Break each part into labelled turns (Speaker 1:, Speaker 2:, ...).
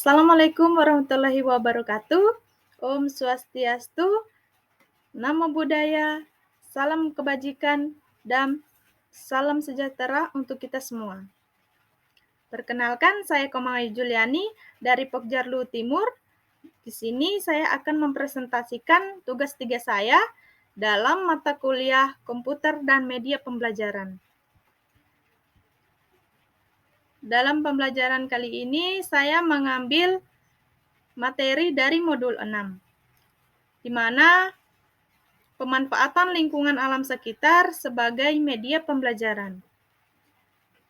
Speaker 1: Assalamualaikum warahmatullahi wabarakatuh. Om Swastiastu, Namo Buddhaya, salam kebajikan, dan salam sejahtera untuk kita semua. Perkenalkan, saya Komai Juliani dari Pokjarlu Timur. Di sini saya akan mempresentasikan tugas 3 saya dalam mata kuliah komputer dan media pembelajaran. Dalam pembelajaran kali ini, saya mengambil materi dari modul 6, di mana pemanfaatan lingkungan alam sekitar sebagai media pembelajaran.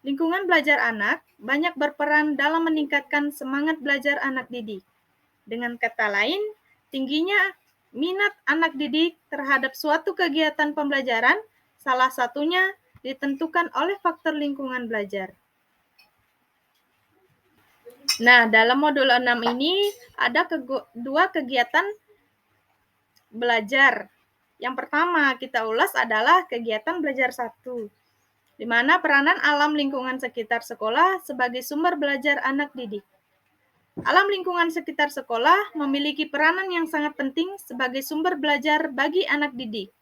Speaker 1: Lingkungan belajar anak banyak berperan dalam meningkatkan semangat belajar anak didik. Dengan kata lain, tingginya minat anak didik terhadap suatu kegiatan pembelajaran salah satunya ditentukan oleh faktor lingkungan belajar. Nah, dalam modul 6 ini ada dua kegiatan belajar. Yang pertama kita ulas adalah kegiatan belajar 1, di mana peranan alam lingkungan sekitar sekolah sebagai sumber belajar anak didik. Alam lingkungan sekitar sekolah memiliki peranan yang sangat penting sebagai sumber belajar bagi anak didik.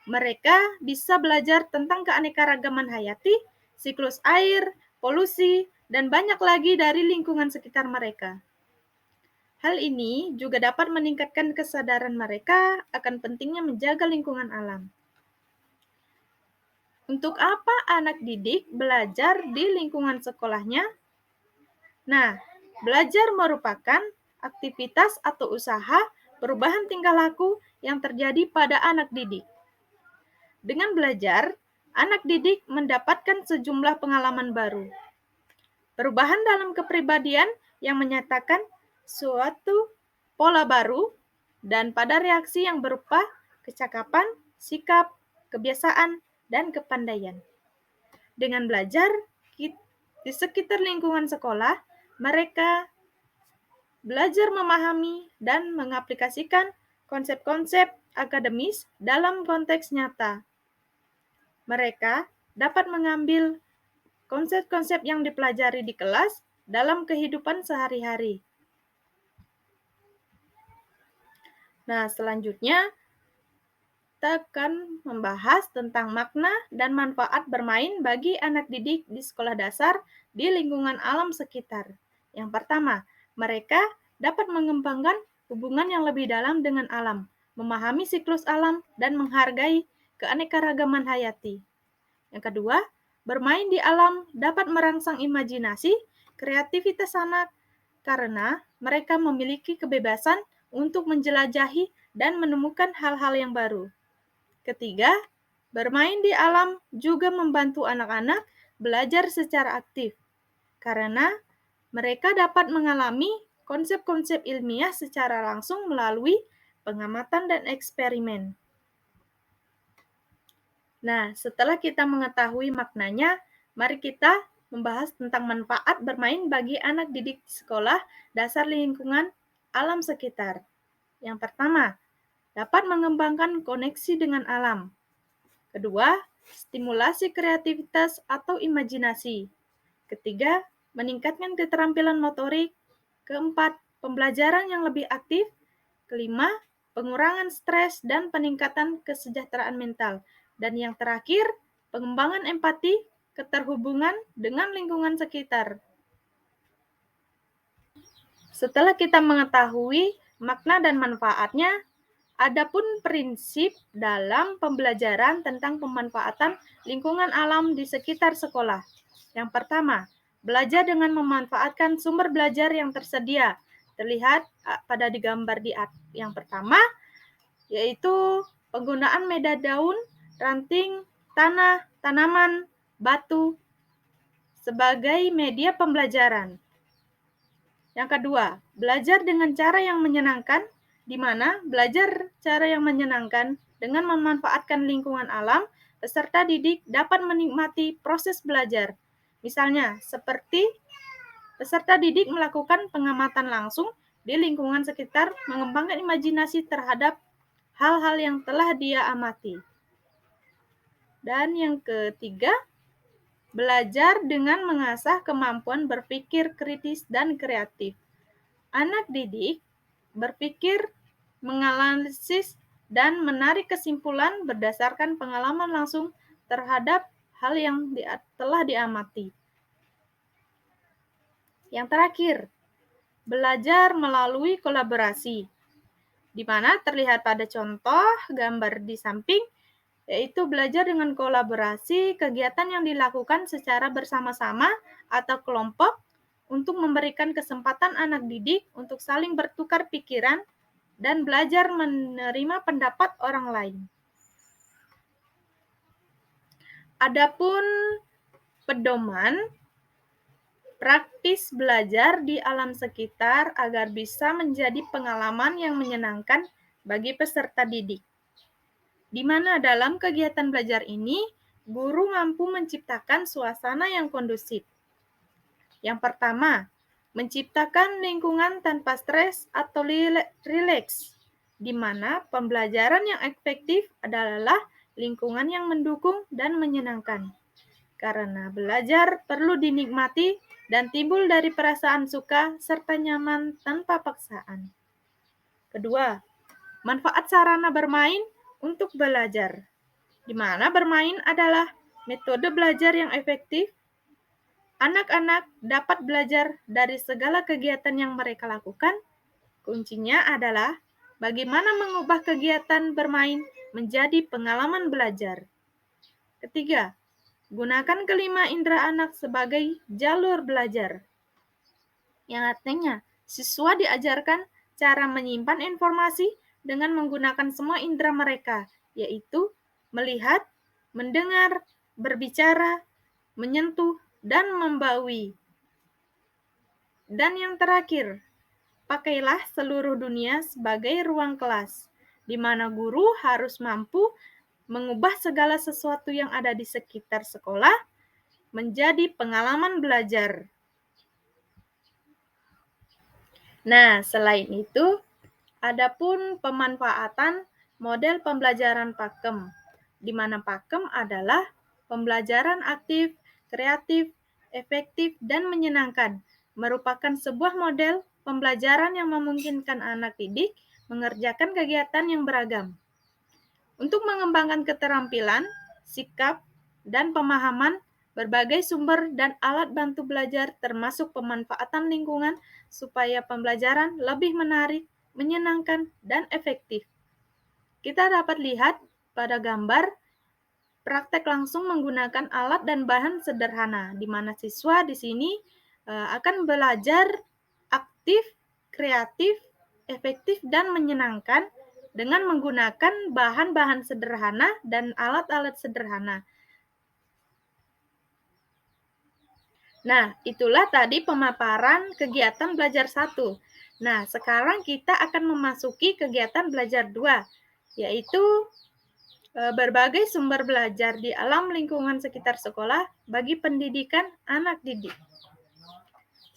Speaker 1: Mereka bisa belajar tentang keanekaragaman hayati, siklus air, polusi, dan banyak lagi dari lingkungan sekitar mereka. Hal ini juga dapat meningkatkan kesadaran mereka akan pentingnya menjaga lingkungan alam. Untuk apa anak didik belajar di lingkungan sekolahnya? Nah, belajar merupakan aktivitas atau usaha perubahan tingkah laku yang terjadi pada anak didik. Dengan belajar, anak didik mendapatkan sejumlah pengalaman baru. Perubahan dalam kepribadian yang menyatakan suatu pola baru dan pada reaksi yang berupa kecakapan, sikap, kebiasaan, dan kepandaian. Dengan belajar di sekitar lingkungan sekolah, mereka belajar memahami dan mengaplikasikan konsep-konsep akademis dalam konteks nyata. Mereka dapat mengambil konsep-konsep yang dipelajari di kelas dalam kehidupan sehari-hari. Nah, selanjutnya kita akan membahas tentang makna dan manfaat bermain bagi anak didik di sekolah dasar di lingkungan alam sekitar. Yang pertama, mereka dapat mengembangkan hubungan yang lebih dalam dengan alam, memahami siklus alam, dan menghargai keanekaragaman hayati. Yang kedua, bermain di alam dapat merangsang imajinasi, kreativitas anak, karena mereka memiliki kebebasan untuk menjelajahi dan menemukan hal-hal yang baru. Ketiga, bermain di alam juga membantu anak-anak belajar secara aktif, karena mereka dapat mengalami konsep-konsep ilmiah secara langsung melalui pengamatan dan eksperimen. Nah, setelah kita mengetahui maknanya, mari kita membahas tentang manfaat bermain bagi anak didik di sekolah dasar lingkungan alam sekitar. Yang pertama, dapat mengembangkan koneksi dengan alam. Kedua, stimulasi kreativitas atau imajinasi. Ketiga, meningkatkan keterampilan motorik. Keempat, pembelajaran yang lebih aktif. Kelima, pengurangan stres dan peningkatan kesejahteraan mental. Dan yang terakhir, pengembangan empati, keterhubungan dengan lingkungan sekitar. Setelah kita mengetahui makna dan manfaatnya, adapun prinsip dalam pembelajaran tentang pemanfaatan lingkungan alam di sekitar sekolah. Yang pertama, belajar dengan memanfaatkan sumber belajar yang tersedia. Terlihat pada digambar di yang pertama, yaitu penggunaan media daun, ranting, tanah, tanaman, batu sebagai media pembelajaran. Yang kedua, belajar dengan cara yang menyenangkan, di mana belajar cara yang menyenangkan dengan memanfaatkan lingkungan alam, peserta didik dapat menikmati proses belajar. Misalnya, seperti peserta didik melakukan pengamatan langsung di lingkungan sekitar, mengembangkan imajinasi terhadap hal-hal yang telah dia amati. Dan yang ketiga, belajar dengan mengasah kemampuan berpikir kritis dan kreatif. Anak didik berpikir, menganalisis, dan menarik kesimpulan berdasarkan pengalaman langsung terhadap hal yang telah diamati. Yang terakhir, belajar melalui kolaborasi, di mana terlihat pada contoh gambar di samping, yaitu belajar dengan kolaborasi, kegiatan yang dilakukan secara bersama-sama atau kelompok untuk memberikan kesempatan anak didik untuk saling bertukar pikiran dan belajar menerima pendapat orang lain. Adapun pedoman praktis belajar di alam sekitar agar bisa menjadi pengalaman yang menyenangkan bagi peserta didik, di mana dalam kegiatan belajar ini, guru mampu menciptakan suasana yang kondusif. Yang pertama, menciptakan lingkungan tanpa stres atau rileks, di mana pembelajaran yang efektif adalah lingkungan yang mendukung dan menyenangkan. Karena belajar perlu dinikmati dan timbul dari perasaan suka serta nyaman tanpa paksaan. Kedua, manfaat sarana bermain untuk belajar, di mana bermain adalah metode belajar yang efektif. Anak-anak dapat belajar dari segala kegiatan yang mereka lakukan. Kuncinya adalah bagaimana mengubah kegiatan bermain menjadi pengalaman belajar. Ketiga, gunakan kelima indera anak sebagai jalur belajar, yang artinya siswa diajarkan cara menyimpan informasi dengan menggunakan semua indera mereka, yaitu melihat, mendengar, berbicara, menyentuh, dan membaui. Dan yang terakhir, pakailah seluruh dunia sebagai ruang kelas, di mana guru harus mampu mengubah segala sesuatu yang ada di sekitar sekolah menjadi pengalaman belajar. Nah, selain itu, adapun pemanfaatan model pembelajaran Pakem, di mana Pakem adalah pembelajaran aktif, kreatif, efektif, dan menyenangkan, merupakan sebuah model pembelajaran yang memungkinkan anak didik mengerjakan kegiatan yang beragam. Untuk mengembangkan keterampilan, sikap, dan pemahaman, berbagai sumber dan alat bantu belajar termasuk pemanfaatan lingkungan supaya pembelajaran lebih menarik, menyenangkan, dan efektif. Kita dapat lihat pada gambar praktek langsung menggunakan alat dan bahan sederhana, di mana siswa di sini akan belajar aktif, kreatif, efektif, dan menyenangkan dengan menggunakan bahan-bahan sederhana dan alat-alat sederhana. Nah, itulah tadi pemaparan kegiatan belajar 1. Nah, sekarang kita akan memasuki kegiatan belajar 2, yaitu berbagai sumber belajar di alam lingkungan sekitar sekolah bagi pendidikan anak didik.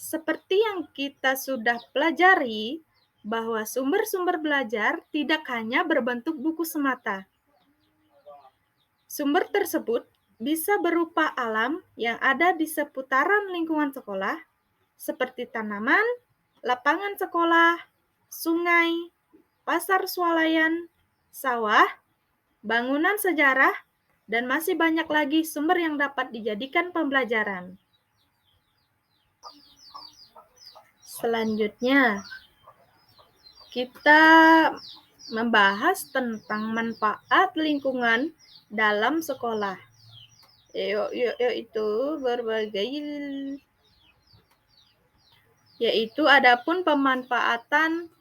Speaker 1: Seperti yang kita sudah pelajari, bahwa sumber-sumber belajar tidak hanya berbentuk buku semata. Sumber tersebut bisa berupa alam yang ada di seputaran lingkungan sekolah, seperti tanaman, lapangan sekolah, sungai, pasar swalayan, sawah, bangunan sejarah, dan masih banyak lagi sumber yang dapat dijadikan pembelajaran. Selanjutnya, kita membahas tentang manfaat lingkungan dalam sekolah, yaitu adapun pemanfaatan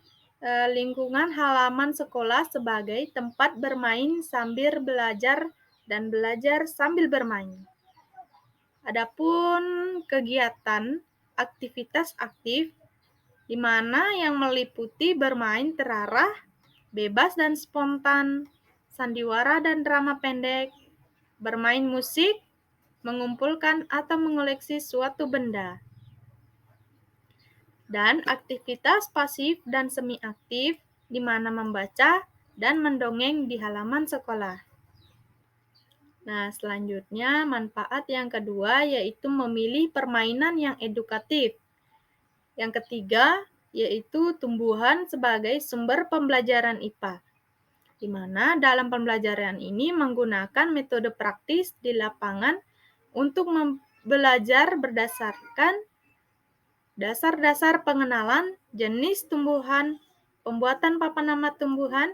Speaker 1: lingkungan halaman sekolah sebagai tempat bermain sambil belajar dan belajar sambil bermain. Adapun kegiatan aktivitas aktif, di mana yang meliputi bermain terarah, bebas dan spontan, sandiwara dan drama pendek, bermain musik, mengumpulkan atau mengoleksi suatu benda. Dan aktivitas pasif dan semi-aktif, di mana membaca dan mendongeng di halaman sekolah. Nah, selanjutnya manfaat yang kedua yaitu memilih permainan yang edukatif. Yang ketiga, yaitu tumbuhan sebagai sumber pembelajaran IPA, di mana dalam pembelajaran ini menggunakan metode praktis di lapangan untuk belajar berdasarkan dasar-dasar pengenalan jenis tumbuhan, pembuatan papan nama tumbuhan,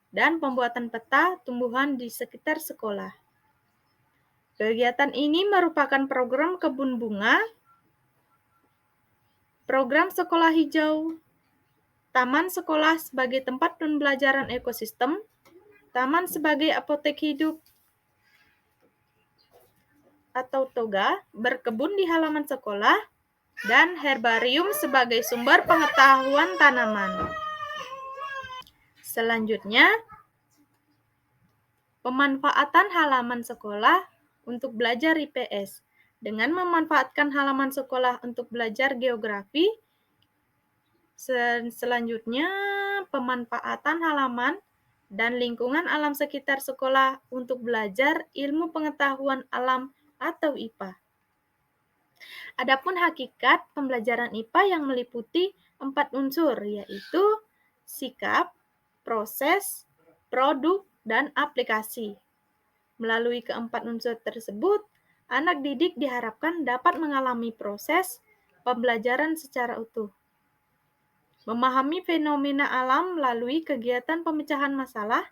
Speaker 1: dan pembuatan peta tumbuhan di sekitar sekolah. Kegiatan ini merupakan program kebun bunga, program sekolah hijau, taman sekolah sebagai tempat pembelajaran ekosistem, taman sebagai apotek hidup atau toga, berkebun di halaman sekolah, dan herbarium sebagai sumber pengetahuan tanaman. Selanjutnya, pemanfaatan halaman sekolah untuk belajar IPS. Dengan memanfaatkan halaman sekolah untuk belajar geografi, selanjutnya pemanfaatan halaman dan lingkungan alam sekitar sekolah untuk belajar ilmu pengetahuan alam atau IPA. Adapun hakikat pembelajaran IPA yang meliputi 4 unsur, yaitu sikap, proses, produk, dan aplikasi. Melalui keempat unsur tersebut, anak didik diharapkan dapat mengalami proses pembelajaran secara utuh, memahami fenomena alam melalui kegiatan pemecahan masalah,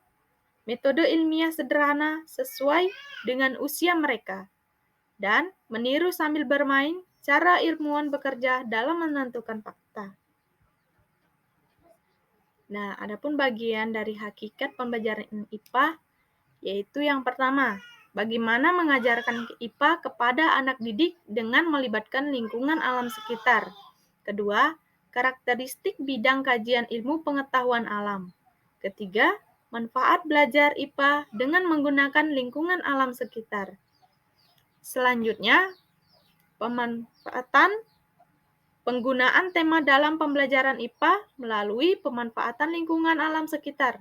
Speaker 1: metode ilmiah sederhana sesuai dengan usia mereka, dan meniru sambil bermain cara ilmuwan bekerja dalam menentukan fakta. Nah, adapun bagian dari hakikat pembelajaran IPA, yaitu yang pertama, bagaimana mengajarkan IPA kepada anak didik dengan melibatkan lingkungan alam sekitar. Kedua, karakteristik bidang kajian ilmu pengetahuan alam. Ketiga, manfaat belajar IPA dengan menggunakan lingkungan alam sekitar. Selanjutnya, penggunaan tema dalam pembelajaran IPA melalui pemanfaatan lingkungan alam sekitar,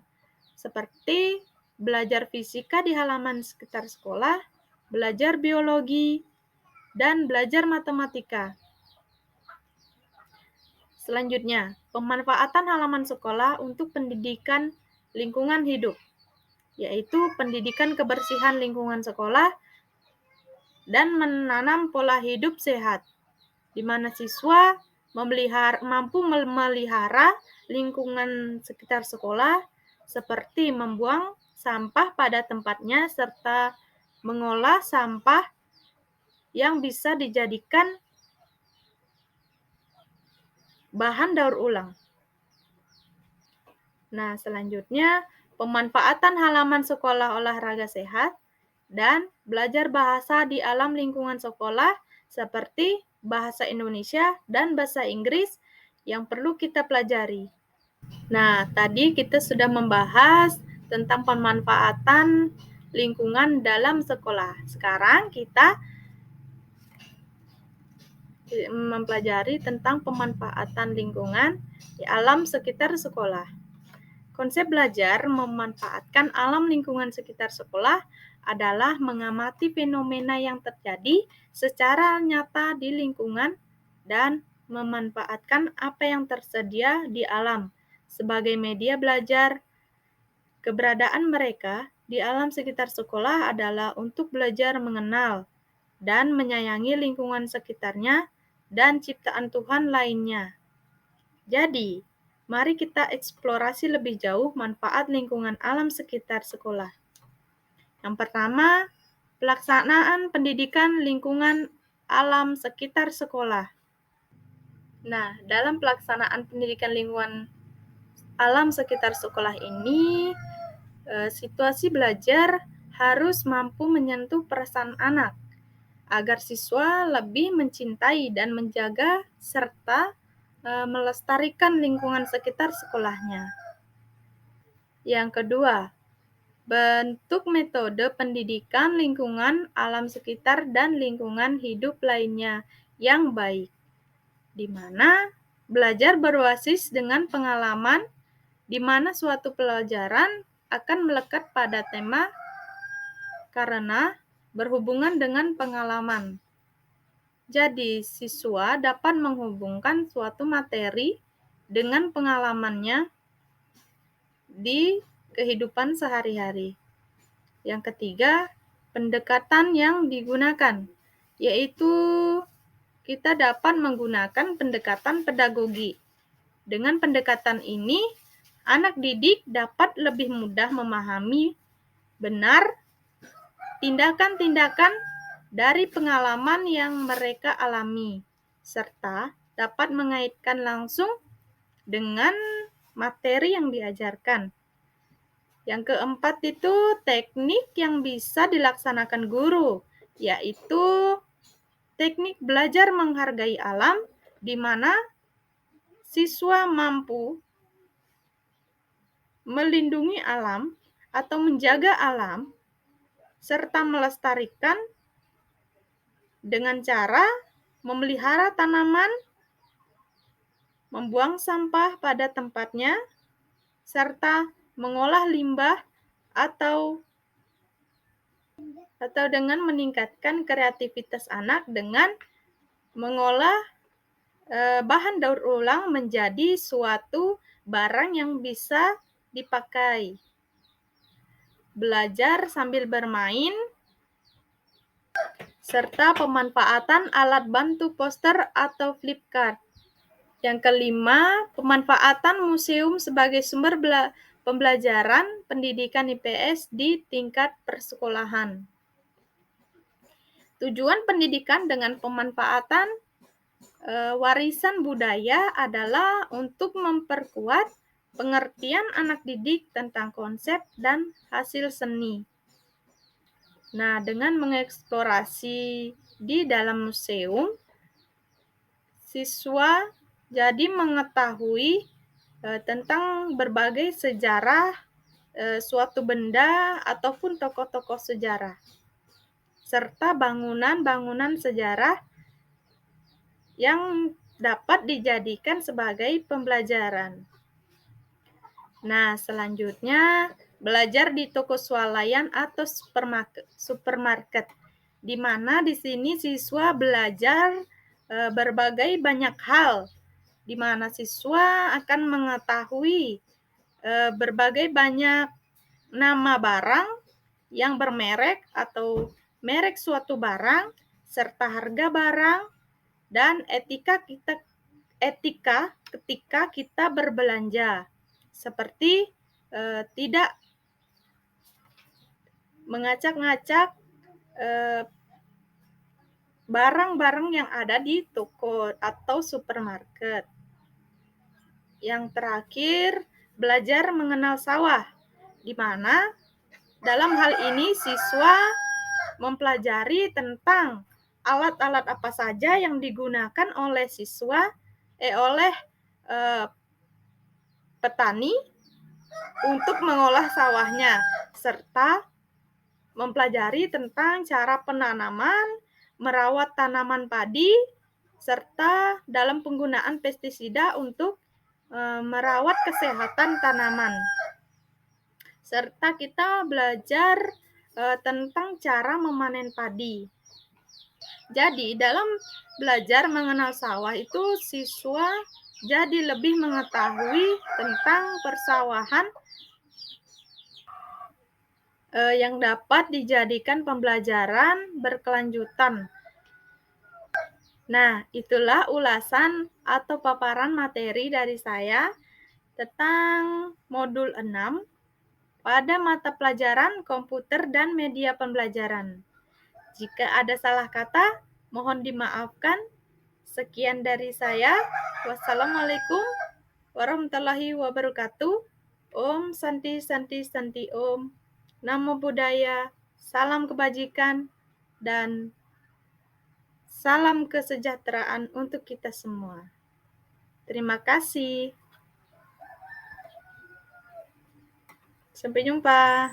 Speaker 1: seperti belajar fisika di halaman sekitar sekolah, belajar biologi, dan belajar matematika. Selanjutnya, pemanfaatan halaman sekolah untuk pendidikan lingkungan hidup, yaitu pendidikan kebersihan lingkungan sekolah dan menanam pola hidup sehat, di mana siswa mampu memelihara lingkungan sekitar sekolah seperti membuang sampah pada tempatnya serta mengolah sampah yang bisa dijadikan bahan daur ulang. Nah, selanjutnya pemanfaatan halaman sekolah olahraga sehat dan belajar bahasa di alam lingkungan sekolah seperti bahasa Indonesia dan bahasa Inggris yang perlu kita pelajari. Nah, tadi kita sudah membahas tentang pemanfaatan lingkungan dalam sekolah. Sekarang kita mempelajari tentang pemanfaatan lingkungan di alam sekitar sekolah. Konsep belajar memanfaatkan alam lingkungan sekitar sekolah adalah mengamati fenomena yang terjadi secara nyata di lingkungan dan memanfaatkan apa yang tersedia di alam sebagai media belajar. Keberadaan mereka di alam sekitar sekolah adalah untuk belajar mengenal dan menyayangi lingkungan sekitarnya dan ciptaan Tuhan lainnya. Jadi, mari kita eksplorasi lebih jauh manfaat lingkungan alam sekitar sekolah. Yang pertama, pelaksanaan pendidikan lingkungan alam sekitar sekolah. Nah, dalam pelaksanaan pendidikan lingkungan alam sekitar sekolah ini, situasi belajar harus mampu menyentuh perasaan anak, agar siswa lebih mencintai dan menjaga serta melestarikan lingkungan sekitar sekolahnya. Yang kedua, bentuk metode pendidikan lingkungan alam sekitar dan lingkungan hidup lainnya yang baik, di mana belajar berbasis dengan pengalaman, di mana suatu pelajaran akan melekat pada tema karena berhubungan dengan pengalaman. Jadi, siswa dapat menghubungkan suatu materi dengan pengalamannya di kehidupan sehari-hari. Yang ketiga, pendekatan yang digunakan, yaitu kita dapat menggunakan pendekatan pedagogi. Dengan pendekatan ini, anak didik dapat lebih mudah memahami benar tindakan-tindakan dari pengalaman yang mereka alami, serta dapat mengaitkan langsung dengan materi yang diajarkan. Yang keempat itu teknik yang bisa dilaksanakan guru, yaitu teknik belajar menghargai alam, di mana siswa mampu melindungi alam atau menjaga alam, serta melestarikan dengan cara memelihara tanaman, membuang sampah pada tempatnya, serta mengolah limbah atau dengan meningkatkan kreativitas anak dengan mengolah bahan daur ulang menjadi suatu barang yang bisa dipakai. Belajar sambil bermain, serta pemanfaatan alat bantu poster atau flipchart. Yang kelima, pemanfaatan museum sebagai sumber pembelajaran pendidikan IPS di tingkat persekolahan. Tujuan pendidikan dengan pemanfaatan warisan budaya adalah untuk memperkuat pengertian anak didik tentang konsep dan hasil seni. Nah, dengan mengeksplorasi di dalam museum, siswa jadi mengetahui tentang berbagai sejarah suatu benda ataupun tokoh-tokoh sejarah, serta bangunan-bangunan sejarah yang dapat dijadikan sebagai pembelajaran. Nah, selanjutnya belajar di toko swalayan atau supermarket, di mana di sini siswa belajar berbagai banyak hal, di mana siswa akan mengetahui berbagai banyak nama barang yang bermerek atau merek suatu barang, serta harga barang, dan etika ketika kita berbelanja, seperti tidak mengacak-ngacak barang-barang yang ada di toko atau supermarket. Yang terakhir, belajar mengenal sawah, di mana dalam hal ini siswa mempelajari tentang alat-alat apa saja yang digunakan oleh petani untuk mengolah sawahnya, serta mempelajari tentang cara penanaman, merawat tanaman padi, serta dalam penggunaan pestisida untuk merawat kesehatan tanaman. Serta kita belajar tentang cara memanen padi. Jadi, dalam belajar mengenal sawah itu siswa jadi lebih mengetahui tentang persawahan yang dapat dijadikan pembelajaran berkelanjutan. Nah, itulah ulasan atau paparan materi dari saya tentang modul 6 pada mata pelajaran komputer dan media pembelajaran. Jika ada salah kata, mohon dimaafkan. Sekian dari saya. Wassalamualaikum warahmatullahi wabarakatuh. Om Santi Santi Santi Om. Namo Buddhaya. Salam kebajikan dan salam kesejahteraan untuk kita semua. Terima kasih. Sampai jumpa.